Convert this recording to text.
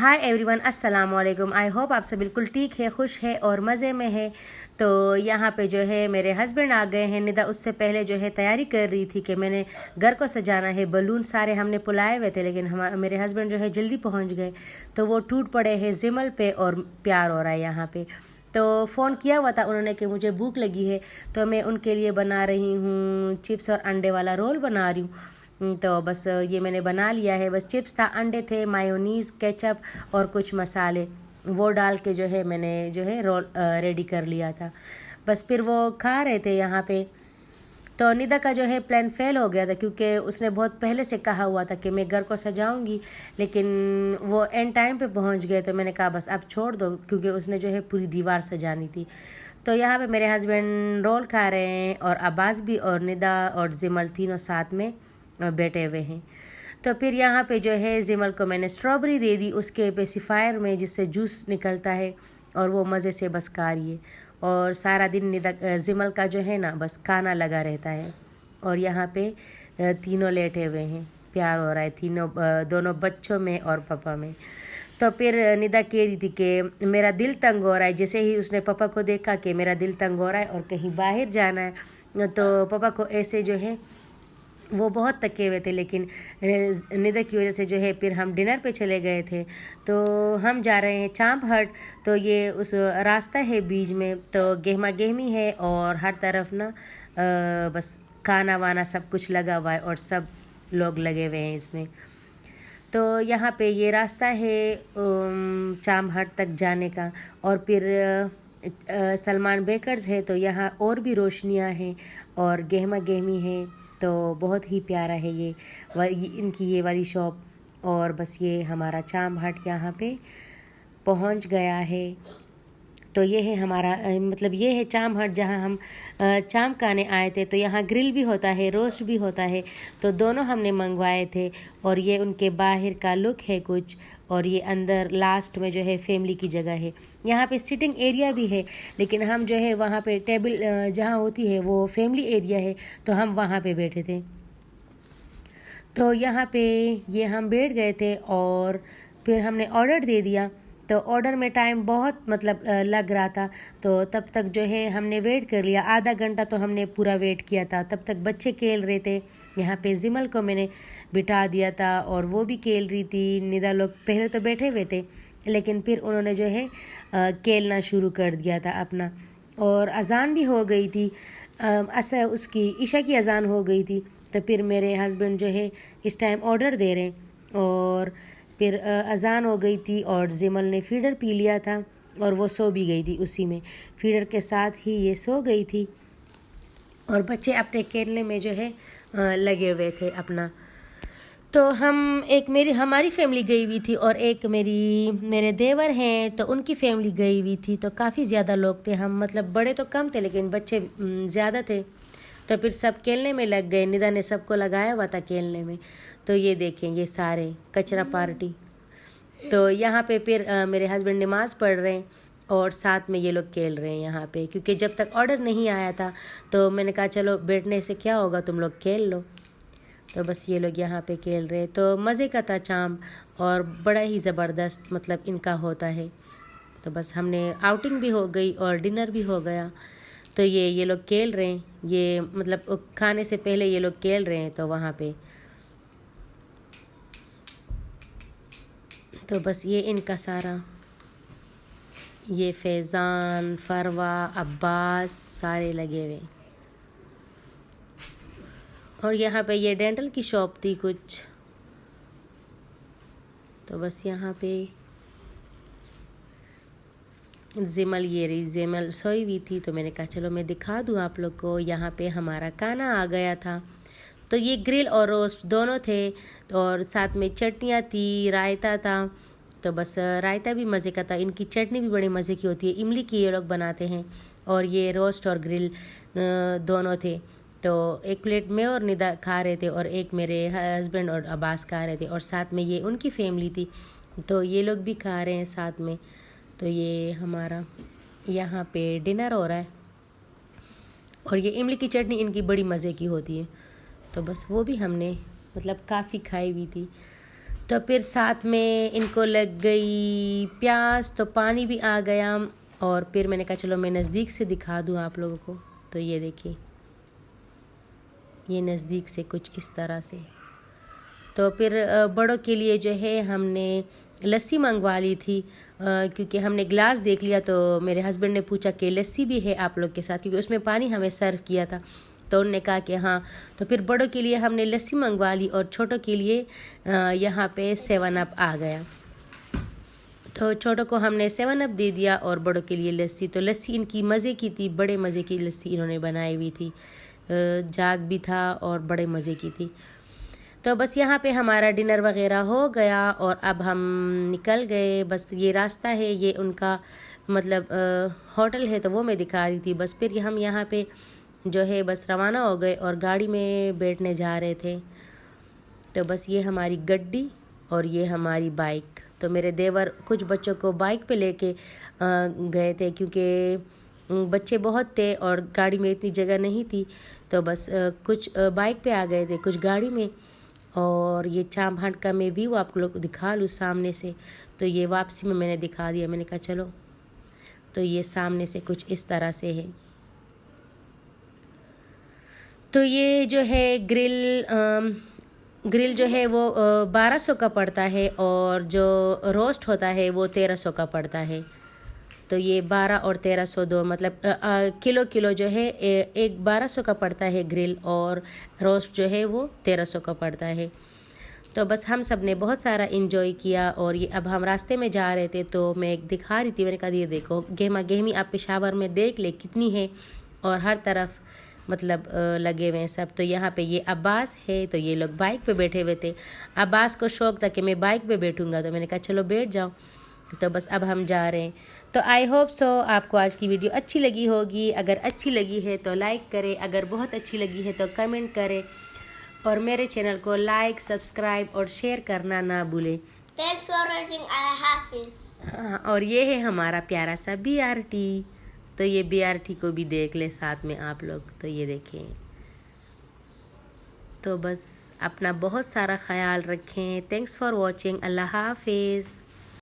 Hi everyone, अस्सलाम वालेकुम। I hope आप सब बिल्कुल ठीक है, खुश है और मज़े में है। तो यहाँ पे जो है मेरे हस्बैंड आ गए हैं। निदा उससे पहले जो है तैयारी कर रही थी कि मैंने घर को सजाना है। बलून सारे हमने पुलाए हुए थे, लेकिन मेरे हस्बैंड जो है जल्दी पहुँच गए तो वो टूट पड़े हैं जिमल पे और प्यार हो रहा है यहाँ पे। तो फ़ोन किया हुआ था उन्होंने कि मुझे भूख लगी है, तो मैं उनके लिए बना रही हूँ चिप्स और अंडे वाला रोल बना रही हूँ। तो बस ये मैंने बना लिया है। बस चिप्स था, अंडे थे, मायोनीज़, केचप और कुछ मसाले वो डाल के जो है मैंने जो है रोल रेडी कर लिया था। बस फिर वो खा रहे थे यहाँ पे। तो निदा का जो है प्लान फेल हो गया था, क्योंकि उसने बहुत पहले से कहा हुआ था कि मैं घर को सजाऊंगी, लेकिन वो एंड टाइम पे पहुंच गए। तो मैंने कहा बस अब छोड़ दो, क्योंकि उसने जो है पूरी दीवार सजानी थी। तो यहाँ पे मेरे हस्बैंड रोल खा रहे हैं और अब्बास भी और निदा और जिमल तीनों साथ में बैठे हुए हैं। तो फिर यहाँ पे जो है जिमल को मैंने स्ट्रॉबेरी दे दी उसके पेसिफायर में, जिससे जूस निकलता है, और वो मज़े से बस खा रही है। और सारा दिन निदा जिमल का जो है ना बस खाना लगा रहता है। और यहाँ पे तीनों लेटे हुए हैं, प्यार हो रहा है तीनों दोनों बच्चों में और पापा में। तो फिर निदा कह रही थी कि मेरा दिल तंग हो रहा है। जैसे ही उसने पापा को देखा कि मेरा दिल तंग हो रहा है और कहीं बाहर जाना है, तो पापा को ऐसे जो है वो बहुत थके हुए थे। लेकिन निदा की वजह से जो है फिर हम डिनर पे चले गए थे। तो हम जा रहे हैं चांप हट। तो ये उस रास्ता है बीच में, तो गहमा गहमी है और हर तरफ ना बस खाना वाना सब कुछ लगा हुआ है और सब लोग लगे हुए हैं इसमें। तो यहाँ पे ये रास्ता है चांप हट तक जाने का। और फिर सलमान बेकर्स है, तो यहाँ और भी रोशनियाँ हैं और गहमा गहमी है। तो बहुत ही प्यारा है ये इनकी ये वाली शॉप। और बस ये हमारा चांप हट यहाँ पे पहुँच गया है। तो ये है हमारा मतलब ये है चांप हट, जहाँ हम चांप खाने आए थे। तो यहाँ ग्रिल भी होता है, रोस्ट भी होता है, तो दोनों हमने मंगवाए थे। और ये उनके बाहर का लुक है कुछ, और ये अंदर लास्ट में जो है फैमिली की जगह है। यहाँ पे सिटिंग एरिया भी है, लेकिन हम जो है वहाँ पे टेबल जहाँ होती है वो फैमिली एरिया है, तो हम वहाँ पे बैठे थे। तो यहाँ पे ये हम बैठ गए थे और फिर हमने ऑर्डर दे दिया। तो ऑर्डर में टाइम बहुत मतलब लग रहा था, तो तब तक जो है हमने वेट कर लिया। आधा घंटा तो हमने पूरा वेट किया था। तब तक बच्चे खेल रहे थे। यहाँ पे जिमल को मैंने बिठा दिया था और वो भी खेल रही थी। निदा लोग पहले तो बैठे हुए थे, लेकिन फिर उन्होंने जो है खेलना शुरू कर दिया था अपना। और अजान भी हो गई थी, उसकी ईशा की अजान हो गई थी। तो फिर मेरे हस्बैंड जो है इस टाइम ऑर्डर दे रहे हैं। और फिर अजान हो गई थी और जिमल ने फीडर पी लिया था और वो सो भी गई थी उसी में, फीडर के साथ ही ये सो गई थी। और बच्चे अपने खेलने में जो है लगे हुए थे अपना। तो हमारी फैमिली गई हुई थी और एक मेरे देवर हैं, तो उनकी फैमिली गई हुई थी। तो काफ़ी ज़्यादा लोग थे हम, मतलब बड़े तो कम थे लेकिन बच्चे ज़्यादा थे। तो फिर सब खेलने में लग गए। निदा ने सबको लगाया हुआ था खेलने में। तो ये देखें, ये सारे कचरा पार्टी। तो यहाँ पे फिर मेरे हस्बैंड नमाज़ पढ़ रहे हैं और साथ में ये लोग खेल रहे हैं यहाँ पे, क्योंकि जब तक ऑर्डर नहीं आया था तो मैंने कहा चलो बैठने से क्या होगा, तुम लोग खेल लो। तो बस ये लोग यहाँ पे खेल रहे। तो मज़े का था चांप, और बड़ा ही ज़बरदस्त मतलब इनका होता है। तो बस हमने आउटिंग भी हो गई और डिनर भी हो गया। तो ये लोग खेल रहे हैं, ये मतलब खाने से पहले ये लोग खेल रहे हैं। तो वहाँ पे तो बस ये इनका सारा, ये फैज़ान, फरवा, अब्बास सारे लगे हुए। और यहाँ पे ये डेंटल की शॉप थी कुछ। तो बस यहाँ पे जिमल सोई हुई थी, तो मैंने कहा चलो मैं दिखा दूँ आप लोग को। यहाँ पे हमारा खाना आ गया था। तो ये ग्रिल और रोस्ट दोनों थे, और साथ में चटनियाँ थी, रायता था। तो बस रायता भी मज़े का था। इनकी चटनी भी बड़ी मज़े की होती है, इमली की ये लोग बनाते हैं। और ये रोस्ट और ग्रिल दोनों थे। तो एक प्लेट में और निदा खा रहे थे और एक मेरे हस्बैंड और अब्बास खा रहे थे, और साथ में ये उनकी फैमिली थी, तो ये लोग भी खा रहे हैं साथ में। तो ये हमारा यहाँ पे डिनर हो रहा है। और ये इमली की चटनी इनकी बड़ी मज़े की होती है। तो बस वो भी हमने मतलब काफ़ी खाई हुई थी। तो फिर साथ में इनको लग गई प्यास, तो पानी भी आ गया। और फिर मैंने कहा चलो मैं नज़दीक से दिखा दूँ आप लोगों को। तो ये देखिए, ये नज़दीक से कुछ इस तरह से। तो फिर बड़ों के लिए जो है हमने लस्सी मंगवा ली थी, क्योंकि हमने गिलास देख लिया। तो मेरे हस्बैंड ने पूछा कि लस्सी भी है आप लोग के साथ, क्योंकि उसमें पानी हमें सर्व किया था। तो उन्होंने कहा कि हाँ। तो फिर बड़ों के लिए हमने लस्सी मंगवा ली और छोटों के लिए यहाँ पे 7 अप आ गया। तो छोटों को हमने 7 अप दे दिया और बड़ों के लिए लस्सी। तो लस्सी इनकी मज़े की थी, बड़े मज़े की लस्सी इन्होंने बनाई हुई थी, जाग भी था और बड़े मज़े की थी। तो बस यहाँ पे हमारा डिनर वगैरह हो गया और अब हम निकल गए। बस ये रास्ता है, ये उनका मतलब होटल है, तो वो मैं दिखा रही थी। बस फिर हम यहाँ पे जो है बस रवाना हो गए और गाड़ी में बैठने जा रहे थे। तो बस ये हमारी गड्डी और ये हमारी बाइक। तो मेरे देवर कुछ बच्चों को बाइक पे लेके गए थे, क्योंकि बच्चे बहुत थे और गाड़ी में इतनी जगह नहीं थी। तो बस कुछ बाइक पे आ गए थे, कुछ गाड़ी में। और ये चांभाट का मैं व्यू आप लोग को दिखा लूँ सामने से। तो ये वापसी में मैंने दिखा दिया, मैंने कहा चलो। तो ये सामने से कुछ इस तरह से है। तो ये जो है ग्रिल जो है वो 1200 का पड़ता है और जो रोस्ट होता है वो 1300 का पड़ता है। तो ये 12 और 1300 दो मतलब किलो जो है एक 1200 का पड़ता है ग्रिल, और रोस्ट जो है वो 1300 का पड़ता है। तो बस हम सब ने बहुत सारा इंजॉय किया। और ये अब हम रास्ते में जा रहे थे, तो मैं एक दिखा रही थी, मैंने कहा ये देखो गहमा गहमी आप पेशावर में देख ले कितनी है, और हर तरफ मतलब लगे हुए हैं सब। तो यहाँ पे ये अब्बास है, तो ये लोग बाइक पे बैठे हुए थे। अब्बास को शौक़ था कि मैं बाइक पे बैठूँगा, तो मैंने कहा चलो बैठ जाओ। तो बस अब हम जा रहे हैं। तो आई होप सो आपको आज की वीडियो अच्छी लगी होगी। अगर अच्छी लगी है तो लाइक करें, अगर बहुत अच्छी लगी है तो कमेंट करें, और मेरे चैनल को लाइक, सब्सक्राइब और शेयर करना ना भूलें। Thanks for watching. Allah Hafiz. हाँ, और ये है हमारा प्यारा सा BRT। तो ये BRT को भी देख ले साथ में आप लोग। तो ये देखें। तो बस अपना बहुत सारा ख्याल रखें। Thanks for watching. अल्लाह हाफिज़।